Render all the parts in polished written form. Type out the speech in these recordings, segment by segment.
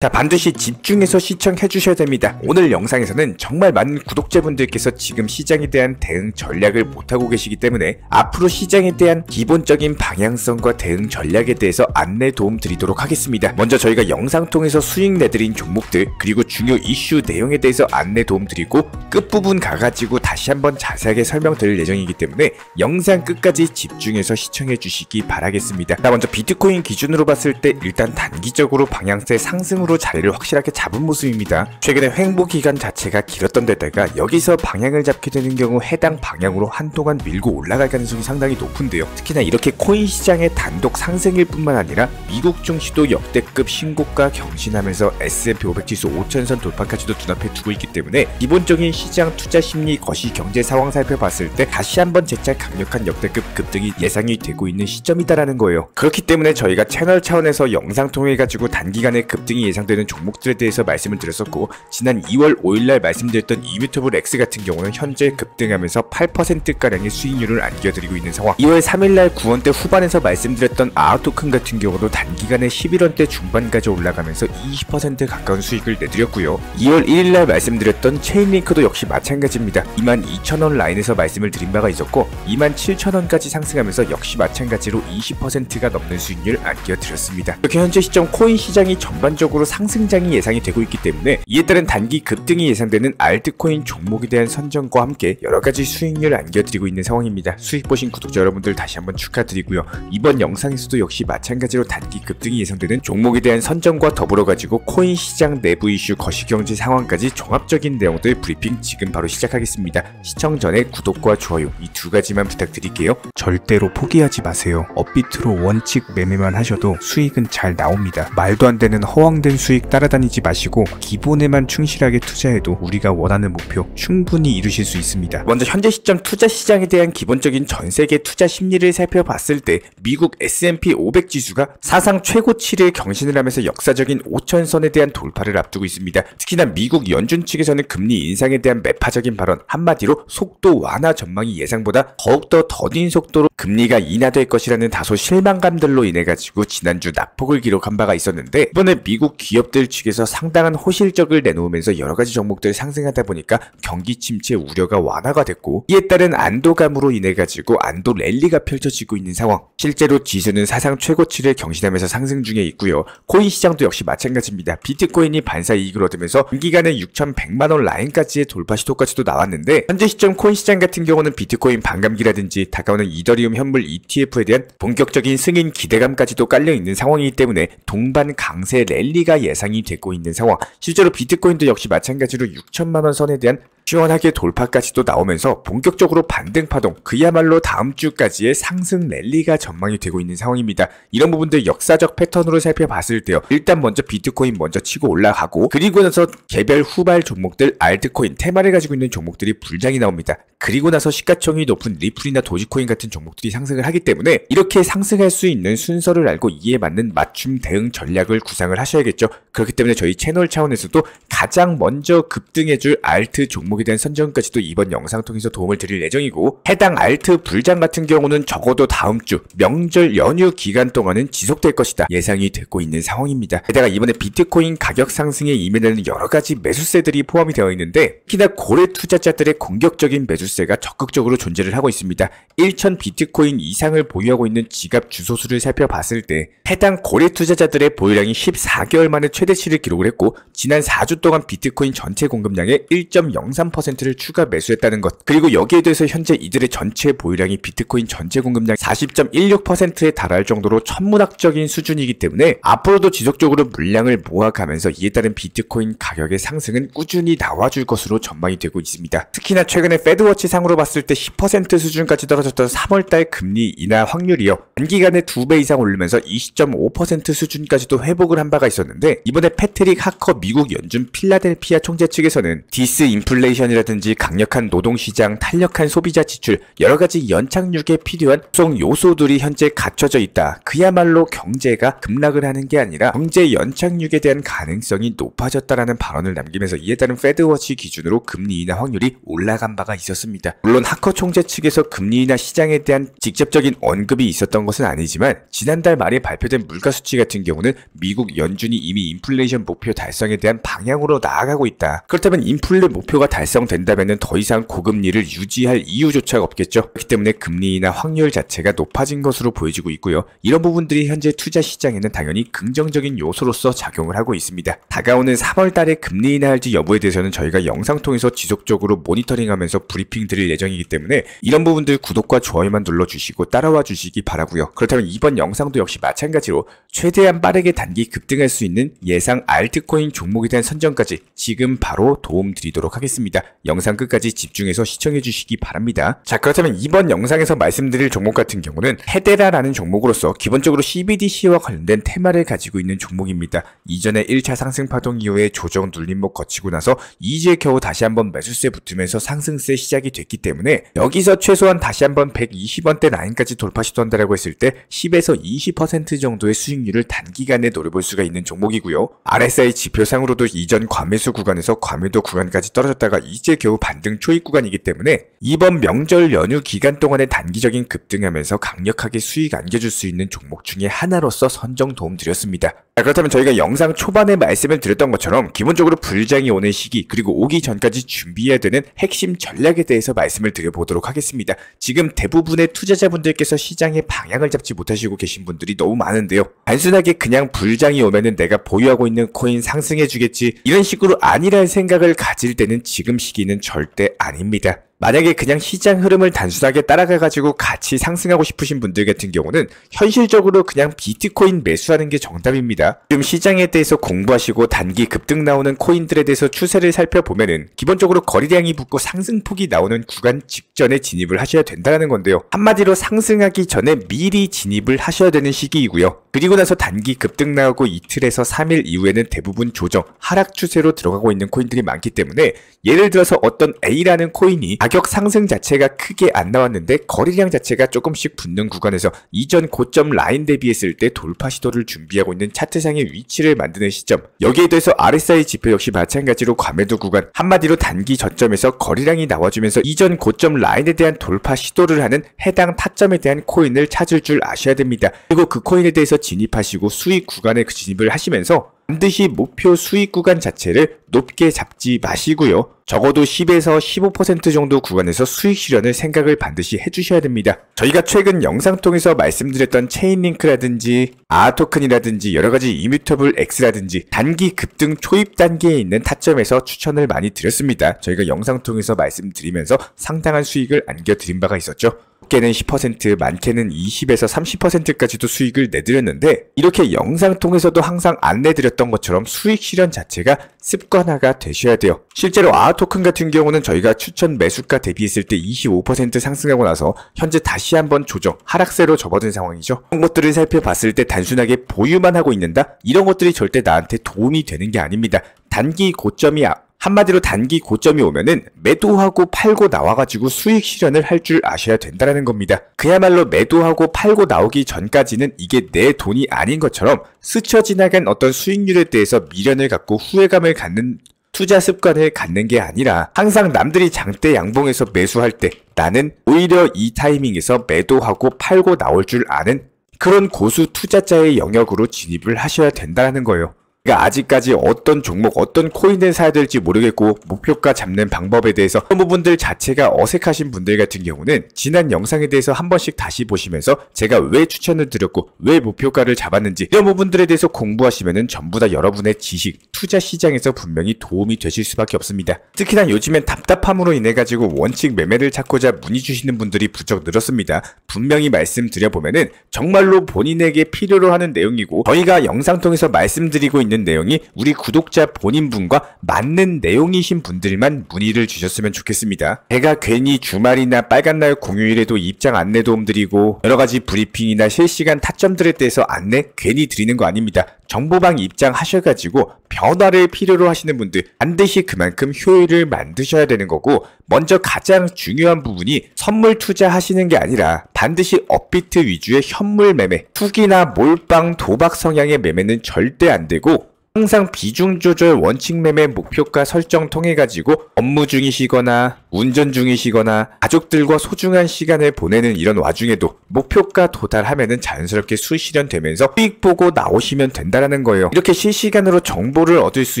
자, 반드시 집중해서 시청해 주셔야 됩니다. 오늘 영상에서는 정말 많은 구독자분들께서 지금 시장에 대한 대응 전략을 못하고 계시기 때문에 앞으로 시장에 대한 기본적인 방향성과 대응 전략에 대해서 안내 도움 드리도록 하겠습니다. 먼저 저희가 영상 통해서 수익 내드린 종목들 그리고 중요 이슈 내용에 대해서 안내 도움 드리고 끝부분 가가지고 다시 한번 자세하게 설명드릴 예정이기 때문에 영상 끝까지 집중해서 시청해 주시기 바라겠습니다. 자, 먼저 비트코인 기준으로 봤을 때 일단 단기적으로 방향세 상승으로 자리를 확실하게 잡은 모습입니다. 최근에 횡보 기간 자체가 길었던 데다가 여기서 방향을 잡게 되는 경우 해당 방향으로 한동안 밀고 올라갈 가능성이 상당히 높은데요. 특히나 이렇게 코인 시장의 단독 상승일 뿐만 아니라 미국 증시도 역대급 신고가 경신하면서 S&P 500 지수 5000선 돌파까지도 눈앞에 두고 있기 때문에 기본적인 시장 투자 심리 거시 경제 상황 살펴봤을 때 다시 한번 재차 강력한 역대급 급등이 예상이 되고 있는 시점이다라는 거예요. 그렇기 때문에 저희가 채널 차원에서 영상 통해 가지고 단기간에 급등이 예상되는 종목들에 대해서 말씀을 드렸었고, 지난 2월 5일날 말씀드렸던 이뮤터블 X 같은 경우는 현재 급등하면서 8%가량의 수익률을 안겨드리고 있는 상황. 2월 3일날 9원대 후반에서 말씀드렸던 아우토큰 같은 경우도 단기간에 11원대 중반까지 올라가면서 20% 가까운 수익을 내드렸고요. 2월 1일날 말씀드렸던 체인링크도 역시 마찬가지입니다. 22,000원 라인에서 말씀을 드린 바가 있었고 27,000원까지 상승하면서 역시 마찬가지로 20%가 넘는 수익률을 안겨드렸습니다. 이렇게 현재 시점 코인 시장이 전반적으로 상승장이 예상이 되고 있기 때문에 이에 따른 단기 급등이 예상되는 알트코인 종목에 대한 선정과 함께 여러가지 수익률을 안겨드리고 있는 상황입니다. 수익 보신 구독자 여러분들 다시 한번 축하드리고요. 이번 영상에서도 역시 마찬가지로 단기 급등이 예상되는 종목에 대한 선정과 더불어 가지고 코인 시장 내부 이슈 거시경제 상황까지 종합적인 내용들 브리핑 지금 바로 시작하겠습니다. 시청 전에 구독과 좋아요 이 두 가지만 부탁드릴게요. 절대로 포기하지 마세요. 업비트로 원칙 매매만 하셔도 수익은 잘 나옵니다. 말도 안 되는 허황된 수익 따라다니지 마시고 기본에만 충실하게 투자해도 우리가 원하는 목표 충분히 이루실 수 있습니다. 먼저 현재 시점 투자 시장에 대한 기본적인 전세계 투자 심리를 살펴봤을 때 미국 S&P 500 지수가 사상 최고치를 경신을 하면서 역사적인 5000선에 대한 돌파를 앞두고 있습니다. 특히나 미국 연준 측에서는 금리 인상에 대한 매파적인 발언, 한마디로 속도 완화 전망이 예상보다 더욱더 더딘 속도로 금리가 인하될 것이라는 다소 실망감들로 인해 가지고 지난주 낙폭을 기록한 바가 있었는데, 이번에 미국 기업들 측에서 상당한 호실적을 내놓으면서 여러가지 종목들 상승하다 보니까 경기 침체 우려가 완화가 됐고, 이에 따른 안도감으로 인해 가지고 안도 랠리가 펼쳐지고 있는 상황. 실제로 지수는 사상 최고치를 경신하면서 상승 중에 있고요. 코인 시장도 역시 마찬가지입니다. 비트코인이 반사 이익을 얻으면서 단기간에 6,100만원 라인까지의 돌파 시도까지도 나왔는데, 현재 시점 코인 시장 같은 경우는 비트코인 반감기라든지 다가오는 이더리움 현물 ETF에 대한 본격적인 승인 기대감까지도 깔려있는 상황이기 때문에 동반 강세 랠리가 예상이 되고 있는 상황. 실제로 비트코인도 역시 마찬가지로 6천만원 선에 대한 시원하게 돌파까지도 나오면서 본격적으로 반등 파동, 그야말로 다음 주까지의 상승 랠리가 전망이 되고 있는 상황입니다. 이런 부분들 역사적 패턴으로 살펴봤을 때요, 일단 먼저 비트코인 먼저 치고 올라가고, 그리고 나서 개별 후발 종목들 알트코인, 테마를 가지고 있는 종목들이 불장이 나옵니다. 그리고 나서 시가총이 높은 리플이나 도지코인 같은 종목들이 상승을 하기 때문에 이렇게 상승할 수 있는 순서를 알고 이에 맞는 맞춤 대응 전략을 구상을 하셔야겠죠. 그렇기 때문에 저희 채널 차원에서도 가장 먼저 급등해줄 알트 종목에 대한 선정까지도 이번 영상 통해서 도움을 드릴 예정이고, 해당 알트 불장 같은 경우는 적어도 다음 주 명절 연휴 기간 동안은 지속될 것이다 예상이 되고 있는 상황입니다. 게다가 이번에 비트코인 가격 상승에 이면에는 여러가지 매수세들이 포함이 되어 있는데, 특히나 고래 투자자들의 공격적인 매수세가 적극적으로 존재를 하고 있습니다. 1000 비트코인 이상을 보유하고 있는 지갑 주소수를 살펴봤을 때 해당 고래 투자자들의 보유량이 14개월 만에 최대치를 기록을 했고, 지난 4주 동안 비트코인 전체 공급량의 1.03%를 추가 매수했다는 것, 그리고 여기에 대해서 현재 이들의 전체 보유량이 비트코인 전체 공급량 40.16%에 달할 정도로 천문학적인 수준이기 때문에 앞으로도 지속적으로 물량을 모아가면서 이에 따른 비트코인 가격의 상승은 꾸준히 나와줄 것으로 전망이 되고 있습니다. 특히나 최근에 패드워치 상으로 봤을 때 10% 수준까지 떨어졌던 3월달 금리 인하 확률이요, 단기간에 2배 이상 오르면서 20.5% 수준까지도 회복을 한 바가 있었는데, 이번에 패트릭 하커 미국 연준 필라델피아 총재 측에서는 디스인플레이션 인플레이션이라든지 강력한 노동시장, 탄력한 소비자 지출, 여러가지 연착륙에 필요한 구성 요소들이 현재 갖춰져 있다. 그야말로 경제가 급락을 하는 게 아니라 경제 연착륙에 대한 가능성이 높아졌다라는 발언을 남기면서 이에 따른 페드워치 기준으로 금리 인하 확률이 올라간 바가 있었습니다. 물론 하커 총재 측에서 금리 인하 시장에 대한 직접적인 언급이 있었던 것은 아니지만 지난달 말에 발표된 물가 수치 같은 경우는 미국 연준이 이미 인플레이션 목표 달성에 대한 방향으로 나아가고 있다. 그렇다면 인플레 목표가 달성된다면 더 이상 고금리를 유지할 이유조차 없겠죠. 그렇기 때문에 금리 인하 확률 자체가 높아진 것으로 보여지고 있고요. 이런 부분들이 현재 투자 시장에는 당연히 긍정적인 요소로서 작용을 하고 있습니다. 다가오는 3월 달에 금리 인하할지 여부에 대해서는 저희가 영상 통해서 지속적으로 모니터링하면서 브리핑 드릴 예정이기 때문에 이런 부분들 구독과 좋아요만 눌러주시고 따라와 주시기 바라고요. 그렇다면 이번 영상도 역시 마찬가지로 최대한 빠르게 단기 급등할 수 있는 예상 알트코인 종목에 대한 선정까지 지금 바로 도움 드리도록 하겠습니다. 영상 끝까지 집중해서 시청해 주시기 바랍니다. 자, 그렇다면 이번 영상에서 말씀드릴 종목 같은 경우는 헤데라라는 종목으로서 기본적으로 CBDC와 관련된 테마를 가지고 있는 종목입니다. 이전에 1차 상승 파동 이후에 조정 눌림목 거치고 나서 이제 겨우 다시 한번 매수세 붙으면서 상승세 시작이 됐기 때문에 여기서 최소한 다시 한번 120원대 라인까지 돌파 시도한다라고 했을 때 10에서 20% 정도의 수익률을 단기간에 노려볼 수가 있는 종목이고요. RSI 지표상으로도 이전 과매수 구간에서 과매도 구간까지 떨어졌다가 이제 겨우 반등 초입 구간이기 때문에 이번 명절 연휴 기간 동안에 단기적인 급등하면서 강력하게 수익 안겨줄 수 있는 종목 중에 하나로서 선정 도움 드렸습니다. 자, 그렇다면 저희가 영상 초반에 말씀을 드렸던 것처럼 기본적으로 불장이 오는 시기 그리고 오기 전까지 준비해야 되는 핵심 전략에 대해서 말씀을 드려보도록 하겠습니다. 지금 대부분의 투자자분들께서 시장의 방향을 잡지 못하시고 계신 분들이 너무 많은데요. 단순하게 그냥 불장이 오면은 내가 보유하고 있는 코인 상승해주겠지 이런 식으로 아니랄 생각을 가질 때는 지금 시기는 절대 아닙니다. 만약에 그냥 시장 흐름을 단순하게 따라가가지고 같이 상승하고 싶으신 분들 같은 경우는 현실적으로 그냥 비트코인 매수하는 게 정답입니다. 지금 시장에 대해서 공부하시고 단기 급등 나오는 코인들에 대해서 추세를 살펴보면은 기본적으로 거래량이 붙고 상승폭이 나오는 구간 직전에 진입을 하셔야 된다는 건데요. 한마디로 상승하기 전에 미리 진입을 하셔야 되는 시기이고요. 그리고 나서 단기 급등 나오고 이틀에서 3일 이후에는 대부분 조정, 하락 추세로 들어가고 있는 코인들이 많기 때문에 예를 들어서 어떤 A라는 코인이 가격 상승 자체가 크게 안 나왔는데 거래량 자체가 조금씩 붙는 구간에서 이전 고점 라인 대비했을 때 돌파 시도를 준비하고 있는 차트상의 위치를 만드는 시점, 여기에 대해서 RSI 지표 역시 마찬가지로 과매도 구간, 한마디로 단기 저점에서 거래량이 나와주면서 이전 고점 라인에 대한 돌파 시도를 하는 해당 타점에 대한 코인을 찾을 줄 아셔야 됩니다. 그리고 그 코인에 대해서 진입하시고 수익 구간에 진입을 하시면서 반드시 목표 수익 구간 자체를 높게 잡지 마시고요. 적어도 10에서 15% 정도 구간에서 수익 실현을 생각을 반드시 해주셔야 됩니다. 저희가 최근 영상 통해서 말씀드렸던 체인링크라든지 아토큰이라든지 여러가지 이뮤터블 X라든지 단기 급등 초입 단계에 있는 타점에서 추천을 많이 드렸습니다. 저희가 영상 통해서 말씀드리면서 상당한 수익을 안겨드린 바가 있었죠. 적게는 10%, 많게는 20에서 30%까지도 수익을 내드렸는데 이렇게 영상 통해서도 항상 안내드렸던 것처럼 수익 실현 자체가 습관화가 되셔야 돼요. 실제로 아토큰 같은 경우는 저희가 추천 매수가 대비했을 때 25% 상승하고 나서 현재 다시 한번 조정, 하락세로 접어든 상황이죠. 이런 것들을 살펴봤을 때 단순하게 보유만 하고 있는다? 이런 것들이 절대 나한테 도움이 되는 게 아닙니다. 단기 고점이 한마디로 단기 고점이 오면은 매도하고 팔고 나와가지고 수익 실현을 할 줄 아셔야 된다는 겁니다. 그야말로 매도하고 팔고 나오기 전까지는 이게 내 돈이 아닌 것처럼 스쳐 지나간 어떤 수익률에 대해서 미련을 갖고 후회감을 갖는 투자 습관을 갖는 게 아니라 항상 남들이 장대 양봉에서 매수할 때 나는 오히려 이 타이밍에서 매도하고 팔고 나올 줄 아는 그런 고수 투자자의 영역으로 진입을 하셔야 된다는 거예요. 그러니까 아직까지 어떤 종목, 어떤 코인을 사야 될지 모르겠고 목표가 잡는 방법에 대해서 그런 부분들 자체가 어색하신 분들 같은 경우는 지난 영상에 대해서 한 번씩 다시 보시면서 제가 왜 추천을 드렸고 왜 목표가를 잡았는지 이런 부분들에 대해서 공부하시면은 전부 다 여러분의 지식, 투자 시장에서 분명히 도움이 되실 수밖에 없습니다. 특히나 요즘엔 답답함으로 인해 가지고 원칙 매매를 찾고자 문의 주시는 분들이 부쩍 늘었습니다. 분명히 말씀드려보면은 정말로 본인에게 필요로 하는 내용이고 저희가 영상 통해서 말씀드리고 있는 내용이 우리 구독자 본인분과 맞는 내용이신 분들만 문의를 주셨으면 좋겠습니다. 제가 괜히 주말이나 빨간날 공휴일에도 입장 안내 도움 드리고 여러가지 브리핑이나 실시간 타점들에 대해서 안내 괜히 드리는 거 아닙니다. 정보방 입장하셔가지고 변화를 필요로 하시는 분들 반드시 그만큼 효율을 만드셔야 되는 거고, 먼저 가장 중요한 부분이 선물 투자하시는 게 아니라 반드시 업비트 위주의 현물 매매, 투기나 몰빵, 도박 성향의 매매는 절대 안 되고, 항상 비중 조절 원칙 매매 목표가 설정 통해 가지고 업무 중이시거나 운전 중이시거나 가족들과 소중한 시간을 보내는 이런 와중에도 목표가 도달하면은 자연스럽게 수실현되면서 수익 보고 나오시면 된다라는 거예요. 이렇게 실시간으로 정보를 얻을 수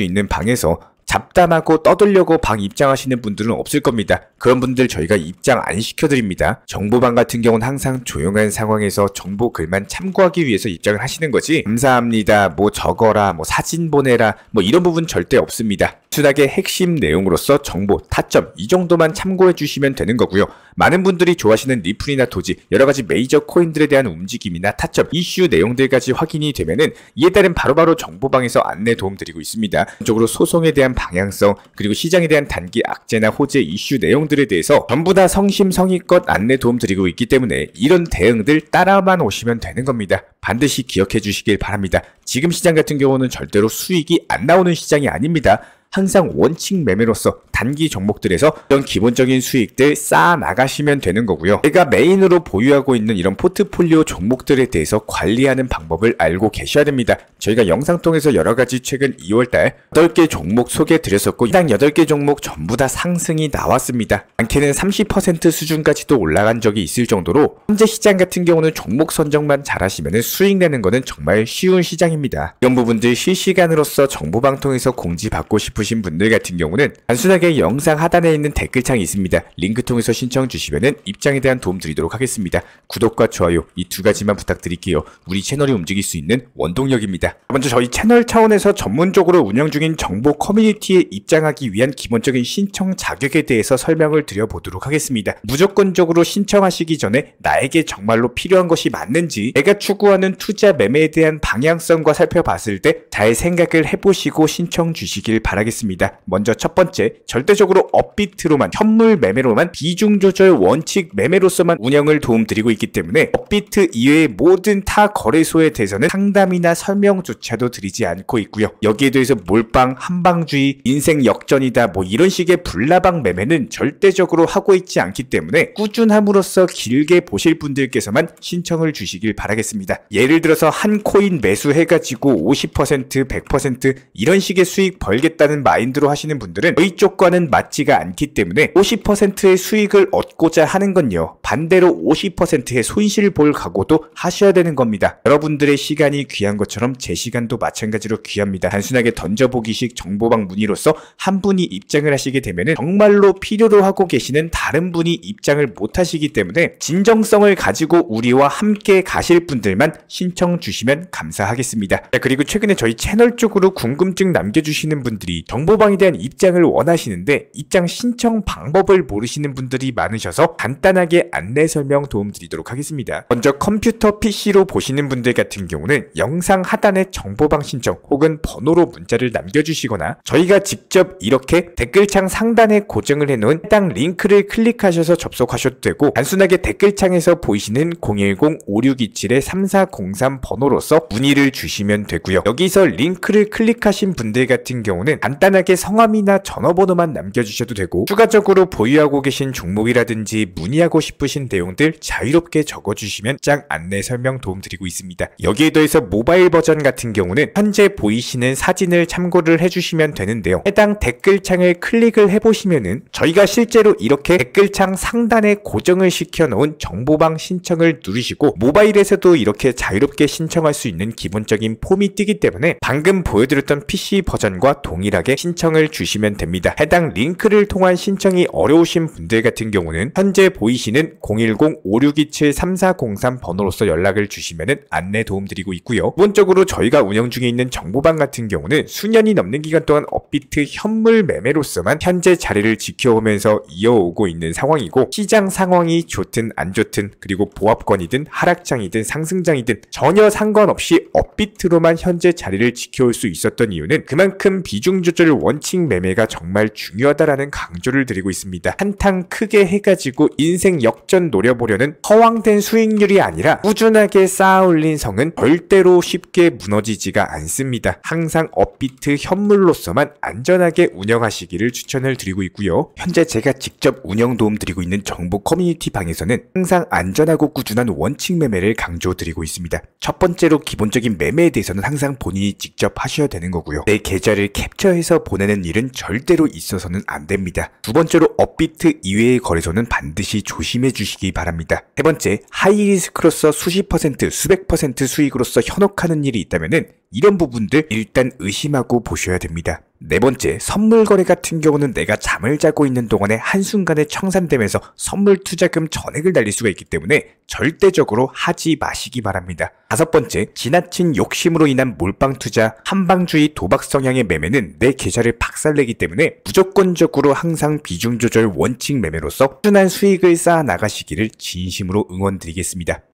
있는 방에서 잡담하고 떠들려고 방 입장하시는 분들은 없을 겁니다. 그런 분들 저희가 입장 안 시켜드립니다. 정보방 같은 경우는 항상 조용한 상황에서 정보 글만 참고하기 위해서 입장을 하시는 거지, 감사합니다, 뭐 적어라, 뭐 사진 보내라, 뭐 이런 부분 절대 없습니다. 순하게 핵심 내용으로서 정보, 타점 이 정도만 참고해 주시면 되는 거고요. 많은 분들이 좋아하시는 리플이나 도지, 여러가지 메이저 코인들에 대한 움직임이나 타점, 이슈 내용들까지 확인이 되면은 이에 따른 바로바로 정보방에서 안내 도움 드리고 있습니다. 전적으로 소송에 대한 방향성, 그리고 시장에 대한 단기 악재나 호재 이슈 내용들에 대해서 전부 다 성심성의껏 안내 도움 드리고 있기 때문에 이런 대응들 따라만 오시면 되는 겁니다. 반드시 기억해 주시길 바랍니다. 지금 시장 같은 경우는 절대로 수익이 안 나오는 시장이 아닙니다. 항상 원칙 매매로서 단기 종목들에서 이런 기본적인 수익들 쌓아 나가시면 되는 거고요. 제가 메인으로 보유하고 있는 이런 포트폴리오 종목들에 대해서 관리하는 방법을 알고 계셔야 됩니다. 저희가 영상 통해서 여러가지 최근 2월달 8개 종목 소개해 드렸었고, 해당 8개 종목 전부 다 상승이 나왔습니다. 많게는 30% 수준까지도 올라간 적이 있을 정도로 현재 시장 같은 경우는 종목 선정만 잘하시면 수익 내는 거는 정말 쉬운 시장입니다. 이런 부분들 실시간으로서 정보방 통해서 공지받고 싶으신 분들 같은 경우는 단순하게 영상 하단에 있는 댓글창이 있습니다. 링크 통해서 신청 주시면 입장에 대한 도움 드리도록 하겠습니다. 구독과 좋아요 이 두 가지만 부탁드릴게요. 우리 채널이 움직일 수 있는 원동력입니다. 먼저 저희 채널 차원에서 전문적으로 운영 중인 정보 커뮤니티에 입장하기 위한 기본적인 신청 자격에 대해서 설명을 드려보도록 하겠습니다. 무조건적으로 신청하시기 전에 나에게 정말로 필요한 것이 맞는지, 내가 추구하는 투자 매매에 대한 방향성과 살펴봤을 때 잘 생각을 해보시고 신청 주시길 바라겠습니다. 먼저 첫 번째, 절대적으로 업비트로만, 현물 매매로만, 비중 조절 원칙 매매로서만 운영을 도움드리고 있기 때문에 업비트 이외의 모든 타 거래소에 대해서는 상담이나 설명조차도 드리지 않고 있고요. 여기에 대해서 몰빵, 한방주의, 인생 역전이다 뭐 이런 식의 불나방 매매는 절대적으로 하고 있지 않기 때문에 꾸준함으로써 길게 보실 분들께서만 신청을 주시길 바라겠습니다. 예를 들어서 한 코인 매수해가지고 50%, 100% 이런 식의 수익 벌겠다는 마인드로 하시는 분들은 저희 쪽과는 맞지가 않기 때문에 50%의 수익을 얻고자 하는 건요, 반대로 50%의 손실을 볼 각오도 하셔야 되는 겁니다. 여러분들의 시간이 귀한 것처럼 제 시간도 마찬가지로 귀합니다. 단순하게 던져보기식 정보방 문의로서 한 분이 입장을 하시게 되면 정말로 필요로 하고 계시는 다른 분이 입장을 못 하시기 때문에 진정성을 가지고 우리와 함께 가실 분들만 신청 주시면 감사하겠습니다. 자, 그리고 최근에 저희 채널 쪽으로 궁금증 남겨주시는 분들이 정보방에 대한 입장을 원하시는데 입장 신청 방법을 모르시는 분들이 많으셔서 간단하게 안내 설명 도움드리도록 하겠습니다. 먼저 컴퓨터 PC로 보시는 분들 같은 경우는 영상 하단에 정보방 신청 혹은 번호로 문자를 남겨주시거나 저희가 직접 이렇게 댓글창 상단에 고정을 해놓은 해당 링크를 클릭하셔서 접속하셔도 되고, 단순하게 댓글창에서 보이시는 010-5627-3403 번호로서 문의를 주시면 되고요. 여기서 링크를 클릭하신 분들 같은 경우는 간단하게 성함이나 전화번호만 남겨주셔도 되고, 추가적으로 보유하고 계신 종목이라든지 문의하고 싶으신 내용들 자유롭게 적어주시면 짝 안내 설명 도움드리고 있습니다. 여기에 더해서 모바일 버전 같은 경우는 현재 보이시는 사진을 참고를 해주시면 되는데요. 해당 댓글창을 클릭을 해보시면은 저희가 실제로 이렇게 댓글창 상단에 고정을 시켜놓은 정보방 신청을 누르시고 모바일에서도 이렇게 자유롭게 신청할 수 있는 기본적인 폼이 뜨기 때문에 방금 보여드렸던 PC 버전과 동일하게 신청을 주시면 됩니다. 해당 링크를 통한 신청이 어려우신 분들 같은 경우는 현재 보이시는 010-5627-3403 번호로서 연락을 주시면 안내 도움드리고 있고요. 기본적으로 저희가 운영 중에 있는 정보방 같은 경우는 수년이 넘는 기간 동안 업비트 현물 매매로서만 현재 자리를 지켜오면서 이어오고 있는 상황이고, 시장 상황이 좋든 안 좋든, 그리고 보합권이든 하락장이든 상승장이든 전혀 상관없이 업비트로만 현재 자리를 지켜올 수 있었던 이유는 그만큼 비중 조절 원칙 매매가 정말 중요하다라는 강조를 드리고 있습니다. 한탕 크게 해가지고 인생 역전 노려보려는 허황된 수익률이 아니라 꾸준하게 쌓아 올린 성은 절대로 쉽게 무너지지가 않습니다. 항상 업비트 현물로서만 안전하게 운영하시기를 추천을 드리고 있고요. 현재 제가 직접 운영 도움 드리고 있는 정보 커뮤니티 방에서는 항상 안전하고 꾸준한 원칙 매매를 강조드리고 있습니다. 첫 번째로 기본적인 매매에 대해서는 항상 본인이 직접 하셔야 되는 거고요. 내 계좌를 캡처해서 보내는 일은 절대로 있어서는 안 됩니다. 두 번째로 업비트 이외의 거래소는 반드시 조심해 주시기 바랍니다. 세 번째, 하이리스크로서 수십 퍼센트, 수백 퍼센트 수익으로서 현혹하는 일이 있다면은 이런 부분들 일단 의심하고 보셔야 됩니다. 네 번째, 선물 거래 같은 경우는 내가 잠을 자고 있는 동안에 한순간에 청산되면서 선물 투자금 전액을 날릴 수가 있기 때문에 절대적으로 하지 마시기 바랍니다. 다섯 번째, 지나친 욕심으로 인한 몰빵 투자, 한방주의 도박 성향의 매매는 내 계좌를 박살내기 때문에 무조건적으로 항상 비중 조절 원칙 매매로서 꾸준한 수익을 쌓아 나가시기를 진심으로 응원드리겠습니다.